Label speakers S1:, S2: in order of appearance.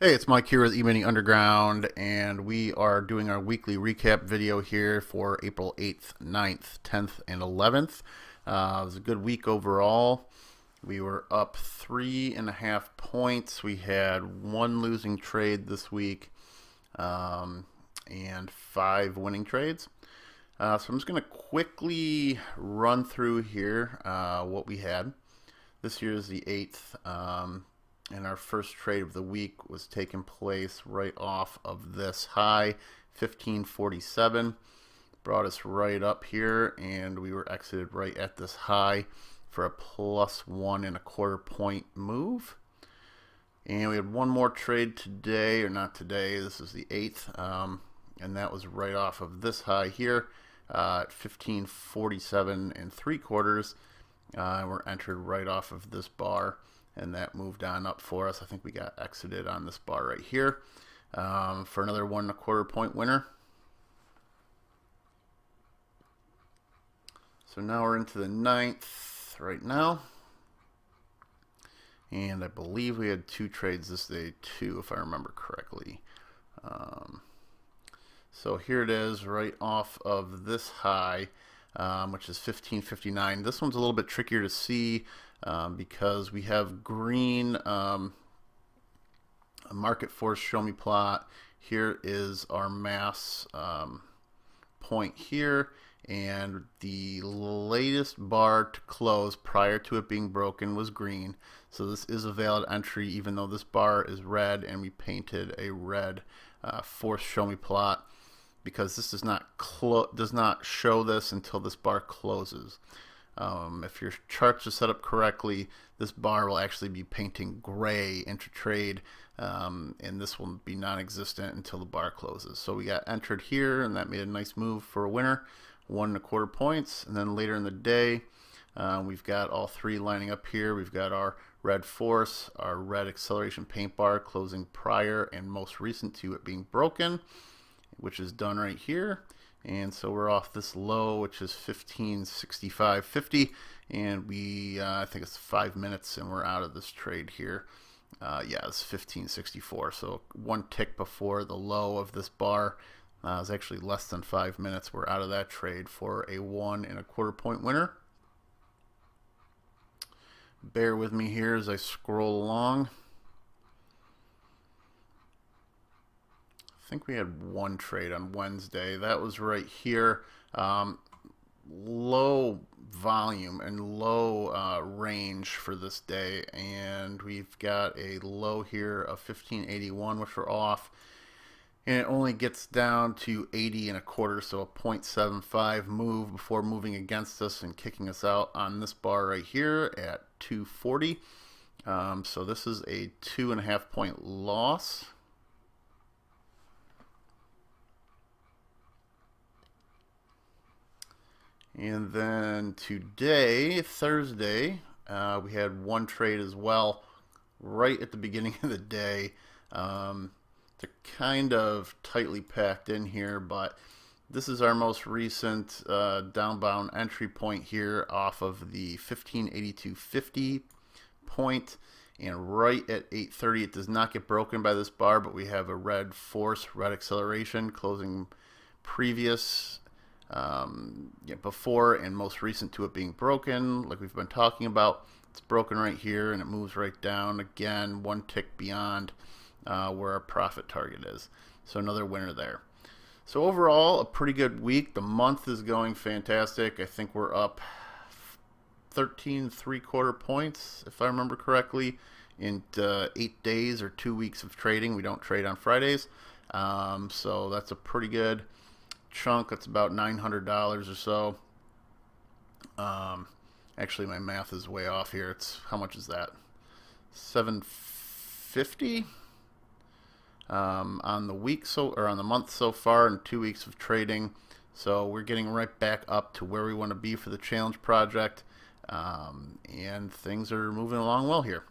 S1: Hey, it's Mike here with Emini Underground, and we are doing our weekly recap video here for April 8th, 9th, 10th, and 11th. It was a good week overall. We were up 3.5 points. We had one losing trade this week and 5 winning trades. So I'm just going to quickly run through here what we had. This year is the 8th. And our first trade of the week was taking place right off of this high, 1547. Brought us right up here, and we were exited right at this high for a plus 1.25 point move. And we had one more trade today, or not today, this is the 8th, and that was right off of this high here at 1547.75. We're entered right off of this bar, and that moved on up for us. I think we got exited on this bar right here for another 1.25 point winner. So now we're into the 9th right now, and I believe we had 2 trades this day too, if I remember correctly. So here it is right off of this high, which is 1559. This one's a little bit trickier to see because we have green a market force show me plot. Here is our mass point here, and the latest bar to close prior to it being broken was green. So this is a valid entry, even though this bar is red and we painted a red force show me plot, because this does not show this until this bar closes. If your charts are set up correctly, this bar will actually be painting gray intra-trade, and this will be non-existent until the bar closes. So we got entered here, and that made a nice move for a winner, 1.25 points. And then later in the day, we've got all 3 lining up here. We've got our red force, our red acceleration paint bar closing prior and most recent to it being broken, which is done right here. And so we're off this low, which is 1565.50, and we I think it's 5 minutes and we're out of this trade here. Yeah, it's 1564, so one tick before the low of this bar. Is actually less than 5 minutes. We're out of that trade for a 1.25 point winner. Bear with me here as I scroll along. I think we had one trade on Wednesday. That was right here. Low volume and low range for this day, and we've got a low here of 1581, which we're off, and it only gets down to 80.25, so a 0.75 move before moving against us and kicking us out on this bar right here at 240. So this is a 2.5 point loss. And then today, Thursday, we had one trade as well right at the beginning of the day. They're kind of tightly packed in here, but this is our most recent downbound entry point here off of the 1582.50 point. And right at 8:30, it does not get broken by this bar, but we have a red force, red acceleration closing previous before and most recent to it being broken, like we've been talking about. It's broken right here, and it moves right down again, one tick beyond where our profit target is. So another winner there. So overall, a pretty good week. The month is going fantastic. I think we're up 13.75 points, if I remember correctly, in 8 days or 2 weeks of trading. We don't trade on Fridays, so that's a pretty good chunk. That's about $900 or so. Actually, my math is way off here. It's, how much is that? $750 on the week, or on the month so far, in 2 weeks of trading. So we're getting right back up to where we want to be for the challenge project, and things are moving along well here.